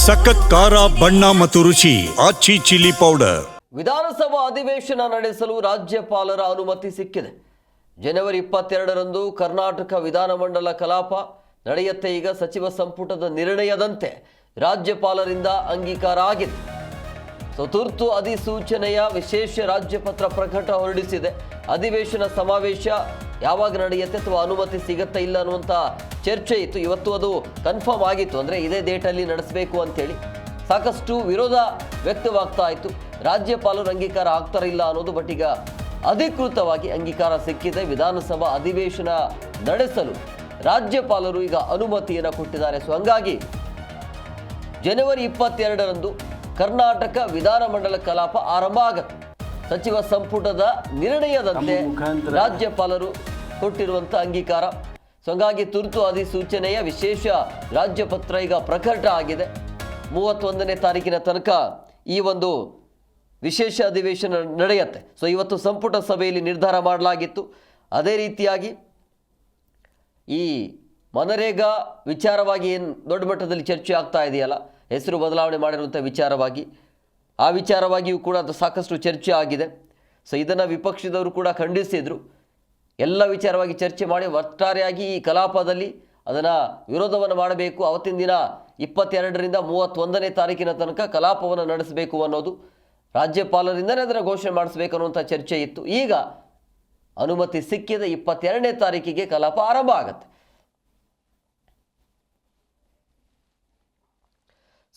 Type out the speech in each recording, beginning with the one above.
ಸಖತ್ ಖಾರ ಬಣ್ಣ ಮತ್ತು ರುಚಿ ಆಚಿ ಚಿಲ್ಲಿ ಪೌಡರ್. ವಿಧಾನಸಭಾ ಅಧಿವೇಶನ ನಡೆಸಲು ರಾಜ್ಯಪಾಲರ ಅನುಮತಿ ಸಿಕ್ಕಿದೆ. ಜನವರಿ 22ರಂದು ಕರ್ನಾಟಕ ವಿಧಾನಮಂಡಲ ಕಲಾಪ ನಡೆಯುತ್ತೆ. ಈಗ ಸಚಿವ ಸಂಪುಟದ ನಿರ್ಣಯದಂತೆ ರಾಜ್ಯಪಾಲರಿಂದ ಅಂಗೀಕಾರ ಆಗಿದೆ. ತುರ್ತು ಅಧಿಸೂಚನೆಯ ವಿಶೇಷ ರಾಜ್ಯಪತ್ರ ಪ್ರಕಟ ಹೊರಡಿಸಿದೆ. ಅಧಿವೇಶನ ಸಮಾವೇಶ ಯಾವಾಗ ನಡೆಯುತ್ತೆ ಅಥವಾ ಅನುಮತಿ ಸಿಗತ್ತಾ ಇಲ್ಲ ಅನ್ನುವಂಥ ಚರ್ಚೆ ಇತ್ತು. ಇವತ್ತು ಅದು ಕನ್ಫರ್ಮ್ ಆಗಿತ್ತು. ಅಂದರೆ ಇದೇ ಡೇಟಲ್ಲಿ ನಡೆಸಬೇಕು ಅಂತೇಳಿ ಸಾಕಷ್ಟು ವಿರೋಧ ವ್ಯಕ್ತವಾಗ್ತಾ ಇತ್ತು. ರಾಜ್ಯಪಾಲರು ಅಂಗೀಕಾರ ಆಗ್ತಾರ ಇಲ್ಲ ಅನ್ನೋದು. ಬಟ್ ಈಗ ಅಧಿಕೃತವಾಗಿ ಅಂಗೀಕಾರ ಸಿಕ್ಕಿದೆ. ವಿಧಾನಸಭಾ ಅಧಿವೇಶನ ನಡೆಸಲು ರಾಜ್ಯಪಾಲರು ಈಗ ಅನುಮತಿಯನ್ನು ಕೊಟ್ಟಿದ್ದಾರೆ. ಸೊ ಹಂಗಾಗಿ ಜನವರಿ 22ರಂದು ಕರ್ನಾಟಕ ವಿಧಾನಮಂಡಲ ಕಲಾಪ ಆರಂಭ ಆಗುತ್ತೆ. ಸಚಿವ ಸಂಪುಟದ ನಿರ್ಣಯದಂತೆ ರಾಜ್ಯಪಾಲರು ಕೊಟ್ಟಿರುವಂಥ ಅಂಗೀಕಾರ. ಸೊ ಹಂಗಾಗಿ ತುರ್ತು ಅಧಿಸೂಚನೆಯ ವಿಶೇಷ ರಾಜ್ಯಪತ್ರ ಈಗ ಪ್ರಕಟ ಆಗಿದೆ. 31ನೇ ತಾರೀಕಿನ ತನಕ ಈ ಒಂದು ವಿಶೇಷ ಅಧಿವೇಶನ ನಡೆಯುತ್ತೆ. ಸೊ ಇವತ್ತು ಸಂಪುಟ ಸಭೆಯಲ್ಲಿ ನಿರ್ಧಾರ ಮಾಡಲಾಗಿತ್ತು. ಅದೇ ರೀತಿಯಾಗಿ ಈ ಮನರೇಗಾ ವಿಚಾರವಾಗಿ ಏನು ದೊಡ್ಡ ಮಟ್ಟದಲ್ಲಿ ಚರ್ಚೆ ಆಗ್ತಾ ಇದೆಯಲ್ಲ, ಹೆಸರು ಬದಲಾವಣೆ ಮಾಡಿರುವಂಥ ವಿಚಾರವಾಗಿ, ಆ ವಿಚಾರವಾಗಿಯೂ ಕೂಡ ಅದು ಸಾಕಷ್ಟು ಚರ್ಚೆ ಆಗಿದೆ. ಸೊ ಇದನ್ನು ವಿಪಕ್ಷದವರು ಕೂಡ ಖಂಡಿಸಿದರು. ಎಲ್ಲ ವಿಚಾರವಾಗಿ ಚರ್ಚೆ ಮಾಡಿ ಒಟ್ಟಾರೆಯಾಗಿ ಈ ಕಲಾಪದಲ್ಲಿ ಅದನ್ನು ವಿರೋಧವನ್ನು ಮಾಡಬೇಕು. ಅವತ್ತಿನ ದಿನ 22ರಿಂದ 31ನೇ ತಾರೀಕಿನ ತನಕ ಕಲಾಪವನ್ನು ನಡೆಸಬೇಕು ಅನ್ನೋದು, ರಾಜ್ಯಪಾಲರಿಂದಲೇ ಅದನ್ನು ಘೋಷಣೆ ಮಾಡಿಸಬೇಕು ಅನ್ನುವಂಥ ಚರ್ಚೆ ಇತ್ತು. ಈಗ ಅನುಮತಿ ಸಿಕ್ಕಿದೆ. 22ನೇ ತಾರೀಕಿಗೆ ಕಲಾಪ ಆರಂಭ ಆಗುತ್ತೆ.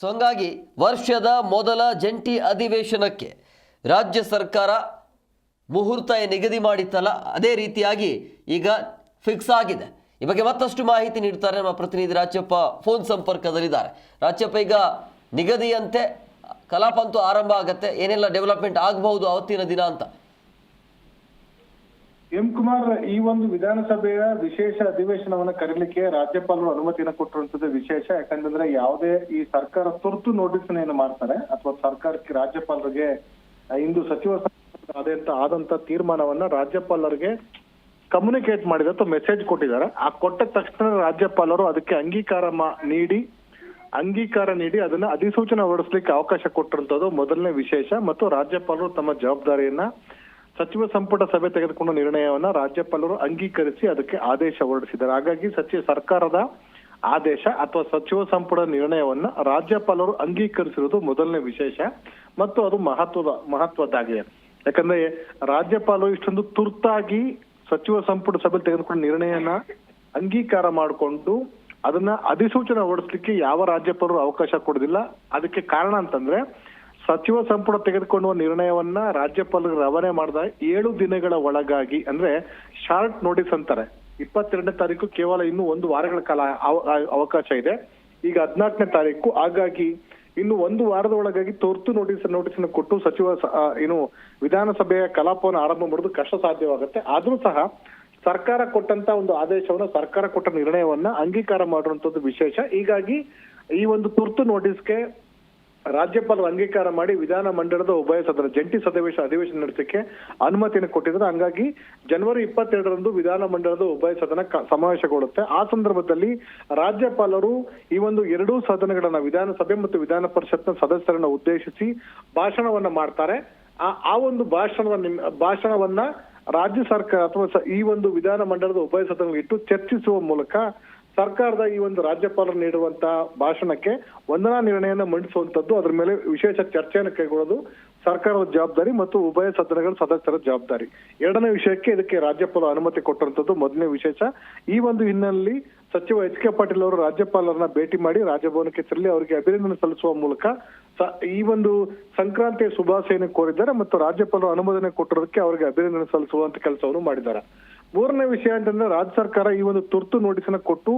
ಸೊ ಹಂಗಾಗಿ ವರ್ಷದ ಮೊದಲ ಜಂಟಿ ಅಧಿವೇಶನಕ್ಕೆ ರಾಜ್ಯ ಸರ್ಕಾರ ಮುಹೂರ್ತ ನಿಗದಿ ಮಾಡಿತ್ತಲ್ಲ, ಅದೇ ರೀತಿಯಾಗಿ ಈಗ ಫಿಕ್ಸ್ ಆಗಿದೆ. ಈ ಬಗ್ಗೆ ಮತ್ತಷ್ಟು ಮಾಹಿತಿ ನೀಡ್ತಾರೆ ನಮ್ಮ ಪ್ರತಿನಿಧಿ ರಾಜ್ಯಪ್ಪ ಫೋನ್ ಸಂಪರ್ಕದಲ್ಲಿದ್ದಾರೆ. ರಾಜ್ಯಪ್ಪ, ಈಗ ನಿಗದಿಯಂತೆ ಕಲಾಪ ಅಂತೂ ಆರಂಭ ಆಗುತ್ತೆ. ಏನೆಲ್ಲ ಡೆವಲಪ್ಮೆಂಟ್ ಆಗಬಹುದು ಅವತ್ತಿನ ದಿನ ಅಂತ? ಎಂ ಕುಮಾರ್, ಈ ಒಂದು ವಿಧಾನಸಭೆಯ ವಿಶೇಷ ಅಧಿವೇಶನವನ್ನ ಕರೀಲಿಕ್ಕೆ ರಾಜ್ಯಪಾಲರು ಅನುಮತಿಯನ್ನು ಕೊಟ್ಟಿರುವಂತದ್ದು ವಿಶೇಷ. ಯಾಕಂತಂದ್ರೆ ಯಾವುದೇ ಈ ಸರ್ಕಾರ ತುರ್ತು ನೋಟಿಸ್ ಏನು ಮಾಡ್ತಾರೆ ಅಥವಾ ಸರ್ಕಾರಕ್ಕೆ ರಾಜ್ಯಪಾಲರಿಗೆ ಇಂದು ಸಚಿವ ಸಂಪುಟ ಆದಂತ ತೀರ್ಮಾನವನ್ನ ರಾಜ್ಯಪಾಲರಿಗೆ ಕಮ್ಯುನಿಕೇಟ್ ಮಾಡಿದ ಅಥವಾ ಮೆಸೇಜ್ ಕೊಟ್ಟಿದ್ದಾರೆ. ಆ ಕೊಟ್ಟ ತಕ್ಷಣ ರಾಜ್ಯಪಾಲರು ಅದಕ್ಕೆ ಅಂಗೀಕಾರ ನೀಡಿ ಅದನ್ನ ಅಧಿಸೂಚನೆ ಹೊರಡಿಸ್ಲಿಕ್ಕೆ ಅವಕಾಶ ಕೊಟ್ಟಿರುವಂತದ್ದು ಮೊದಲನೇ ವಿಶೇಷ. ಮತ್ತು ರಾಜ್ಯಪಾಲರು ತಮ್ಮ ಜವಾಬ್ದಾರಿಯನ್ನ ಸಚಿವ ಸಂಪುಟ ಸಭೆ ತೆಗೆದುಕೊಂಡ ನಿರ್ಣಯವನ್ನ ರಾಜ್ಯಪಾಲರು ಅಂಗೀಕರಿಸಿ ಅದಕ್ಕೆ ಆದೇಶ ಹೊರಡಿಸಿದ್ದಾರೆ. ಹಾಗಾಗಿ ಸರ್ಕಾರದ ಆದೇಶ ಅಥವಾ ಸಚಿವ ಸಂಪುಟ ನಿರ್ಣಯವನ್ನ ರಾಜ್ಯಪಾಲರು ಅಂಗೀಕರಿಸಿರುವುದು ಮೊದಲನೇ ವಿಶೇಷ ಮತ್ತು ಅದು ಮಹತ್ವದ್ದಾಗಿದೆ. ಯಾಕಂದ್ರೆ ರಾಜ್ಯಪಾಲರು ಇಷ್ಟೊಂದು ತುರ್ತಾಗಿ ಸಚಿವ ಸಂಪುಟ ಸಭೆ ತೆಗೆದುಕೊಂಡ ನಿರ್ಣಯನ ಅಂಗೀಕಾರ ಮಾಡಿಕೊಂಡು ಅದನ್ನ ಅಧಿಸೂಚನೆ ಹೊರಡಿಸ್ಲಿಕ್ಕೆ ಯಾವ ರಾಜ್ಯಪಾಲರು ಅವಕಾಶ ಕೊಡೋದಿಲ್ಲ. ಅದಕ್ಕೆ ಕಾರಣ ಅಂತಂದ್ರೆ ಸಚಿವ ಸಂಪುಟ ತೆಗೆದುಕೊಳ್ಳುವ ನಿರ್ಣಯವನ್ನ ರಾಜ್ಯಪಾಲರಿಗೆ ರವಾನೆ ಮಾಡಿದ 7 ದಿನಗಳ ಒಳಗಾಗಿ, ಅಂದ್ರೆ ಶಾರ್ಟ್ ನೋಟಿಸ್ ಅಂತಾರೆ. 22ನೇ ತಾರೀಕು ಕೇವಲ ಇನ್ನು 1 ವಾರಗಳ ಕಾಲ ಅವಕಾಶ ಇದೆ. ಈಗ 14ನೇ ತಾರೀಕು. ಹಾಗಾಗಿ ಇನ್ನು 1 ವಾರದ ಒಳಗಾಗಿ ತುರ್ತು ನೋಟಿಸ್ ಕೊಟ್ಟು ವಿಧಾನಸಭೆಯ ಕಲಾಪವನ್ನು ಆರಂಭ ಮಾಡೋದು ಕಷ್ಟ ಸಾಧ್ಯವಾಗುತ್ತೆ. ಆದ್ರೂ ಸಹ ಸರ್ಕಾರ ಕೊಟ್ಟಂತ ಒಂದು ಆದೇಶವನ್ನ, ಸರ್ಕಾರ ಕೊಟ್ಟ ನಿರ್ಣಯವನ್ನ ಅಂಗೀಕಾರ ಮಾಡಿರುವಂತದ್ದು ವಿಶೇಷ. ಹೀಗಾಗಿ ಈ ಒಂದು ತುರ್ತು ನೋಟಿಸ್ಗೆ ರಾಜ್ಯಪಾಲರು ಅಂಗೀಕಾರ ಮಾಡಿ ವಿಧಾನ ಮಂಡಲದ ಉಭಯ ಸದನ ಜಂಟಿ ಅಧಿವೇಶನ ನಡೆಸಕ್ಕೆ ಅನುಮತಿಯನ್ನು ಕೊಟ್ಟಿದ್ದಾರೆ. ಹಂಗಾಗಿ ಜನವರಿ 22ರಂದು ವಿಧಾನ ಮಂಡಲದ ಉಭಯ ಸದನ ಸಮಾವೇಶಗೊಳ್ಳುತ್ತೆ. ಆ ಸಂದರ್ಭದಲ್ಲಿ ರಾಜ್ಯಪಾಲರು ಈ ಒಂದು 2 ಸದನಗಳನ್ನ, ವಿಧಾನಸಭೆ ಮತ್ತು ವಿಧಾನ ಪರಿಷತ್ನ ಸದಸ್ಯರನ್ನ ಉದ್ದೇಶಿಸಿ ಭಾಷಣವನ್ನ ಮಾಡ್ತಾರೆ. ಆ ಒಂದು ಭಾಷಣವನ್ನ ರಾಜ್ಯ ಸರ್ಕಾರ ಅಥವಾ ಈ ಒಂದು ವಿಧಾನ ಮಂಡಲದ ಉಭಯ ಸದನಗಳು ಇಟ್ಟು ಚರ್ಚಿಸುವ ಮೂಲಕ ಸರ್ಕಾರದ ಈ ಒಂದು ರಾಜ್ಯಪಾಲರು ನೀಡುವಂತ ಭಾಷಣಕ್ಕೆ ವಂದನಾ ನಿರ್ಣಯನ ಮಂಡಿಸುವಂತದ್ದು, ಅದರ ಮೇಲೆ ವಿಶೇಷ ಚರ್ಚೆಯನ್ನು ಕೈಗೊಳ್ಳೋದು ಸರ್ಕಾರದ ಜವಾಬ್ದಾರಿ ಮತ್ತು ಉಭಯ ಸದನಗಳ ಸದಸ್ಯರ ಜವಾಬ್ದಾರಿ. ಎರಡನೇ ವಿಷಯಕ್ಕೆ ಇದಕ್ಕೆ ರಾಜ್ಯಪಾಲರು ಅನುಮತಿ ಕೊಟ್ಟಿರುವಂತದ್ದು ಮೊದಲನೇ ವಿಶೇಷ. ಈ ಒಂದು ಹಿನ್ನೆಲೆಯಲ್ಲಿ ಸಚಿವ ಎಚ್.ಕೆ. ಪಾಟೀಲ್ ಅವರು ರಾಜ್ಯಪಾಲರನ್ನ ಭೇಟಿ ಮಾಡಿ ರಾಜಭವನಕ್ಕೆ ತೆರಳಿ ಅವರಿಗೆ ಅಭಿನಂದನೆ ಸಲ್ಲಿಸುವ ಮೂಲಕ ಈ ಒಂದು ಸಂಕ್ರಾಂತಿಯ ಶುಭಾಶಯನ ಕೋರಿದ್ದಾರೆ ಮತ್ತು ರಾಜ್ಯಪಾಲರು ಅನುಮೋದನೆ ಕೊಟ್ಟಿರೋದಕ್ಕೆ ಅವರಿಗೆ ಅಭಿನಂದನೆ ಸಲ್ಲಿಸುವಂತ ಕೆಲಸವನ್ನು ಮಾಡಿದ್ದಾರೆ. ಮೂರನೇ ವಿಷಯ ಅಂತಂದ್ರೆ ರಾಜ್ಯ ಸರ್ಕಾರ ಈ ಒಂದು ತುರ್ತು ನೋಟಿಸ್ನ ಕೊಟ್ಟು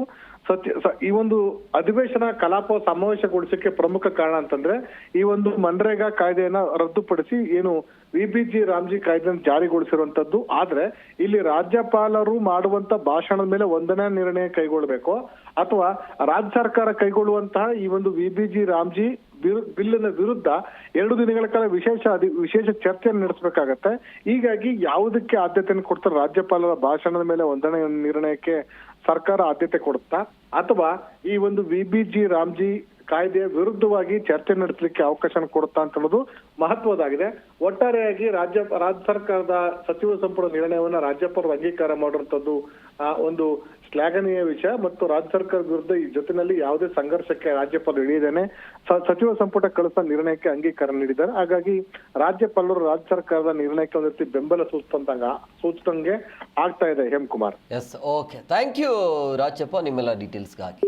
ಈ ಒಂದು ಅಧಿವೇಶನ ಕಲಾಪ ಸಮಾವೇಶಗೊಳಿಸಕ್ಕೆ ಪ್ರಮುಖ ಕಾರಣ ಅಂತಂದ್ರೆ ಈ ಒಂದು ಮನ್ರೇಗಾ ಕಾಯ್ದೆಯನ್ನ ರದ್ದುಪಡಿಸಿ ವಿಬಿಜಿ ರಾಮ್ಜಿ ಕಾಯ್ದೆಯನ್ನು ಜಾರಿಗೊಳಿಸಿರುವಂತದ್ದು. ಆದ್ರೆ ಇಲ್ಲಿ ರಾಜ್ಯಪಾಲರು ಮಾಡುವಂತ ಭಾಷಣದ ಮೇಲೆ ವಂದನಾ ನಿರ್ಣಯ ಕೈಗೊಳ್ಳಬೇಕು ಅಥವಾ ರಾಜ್ಯ ಸರ್ಕಾರ ಕೈಗೊಳ್ಳುವಂತಹ ಈ ಒಂದು ವಿಬಿಜಿ ರಾಮ್ಜಿ ಬಿಲ್ಲಿನ ವಿರುದ್ಧ 2 ದಿನಗಳ ಕಾಲ ವಿಶೇಷ ಚರ್ಚೆಯನ್ನು ನಡೆಸಬೇಕಾಗತ್ತೆ. ಹೀಗಾಗಿ ಯಾವುದಕ್ಕೆ ಆದ್ಯತೆಯನ್ನು ಕೊಡ್ತಾರೆ? ರಾಜ್ಯಪಾಲರ ಭಾಷಣದ ಮೇಲೆ ವಂದನೆ ನಿರ್ಣಯಕ್ಕೆ ಸರ್ಕಾರ ಆದ್ಯತೆ ಕೊಡುತ್ತಾ ಅಥವಾ ಈ ಒಂದು ವಿಬಿಜಿ ರಾಮ್ಜಿ ಕಾಯ್ದೆಯ ವಿರುದ್ಧವಾಗಿ ಚರ್ಚೆ ನಡೆಸಲಿಕ್ಕೆ ಅವಕಾಶ ಕೊಡುತ್ತಾ ಅಂತ ಅನ್ನೋದು ಮಹತ್ವದಾಗಿದೆ. ಒಟ್ಟಾರೆಯಾಗಿ ರಾಜ್ಯ ಸರ್ಕಾರದ ಸಚಿವ ಸಂಪುಟ ನಿರ್ಣಯವನ್ನ ರಾಜ್ಯಪಾಲರು ಅಂಗೀಕಾರ ಮಾಡಿರುವಂತದ್ದು ಒಂದು ಶ್ಲಾಘನೀಯ ವಿಷಯ ಮತ್ತು ರಾಜ್ಯ ಸರ್ಕಾರದ ವಿರುದ್ಧ ಈ ಜೊತೆನಲ್ಲಿ ಯಾವುದೇ ಸಂಘರ್ಷಕ್ಕೆ ರಾಜ್ಯಪಾಲರು ಇಳಿಯದೇನೆ ಸಚಿವ ಸಂಪುಟ ಕಳಿಸುವ ನಿರ್ಣಯಕ್ಕೆ ಅಂಗೀಕಾರ ನೀಡಿದ್ದಾರೆ. ಹಾಗಾಗಿ ರಾಜ್ಯಪಾಲರು ರಾಜ್ಯ ಸರ್ಕಾರದ ನಿರ್ಣಯಕ್ಕೆ ಒಂದು ರೀತಿ ಬೆಂಬಲ ಸೂಚಿಸಿದಂಗೆ ಆಗ್ತಾ ಇದೆ. Hemakumar. Yes, okay, thank you Rajappa ನಿಮ್ಮೆಲ್ಲ ಡೀಟೇಲ್ಸ್ಗಾಗಿ.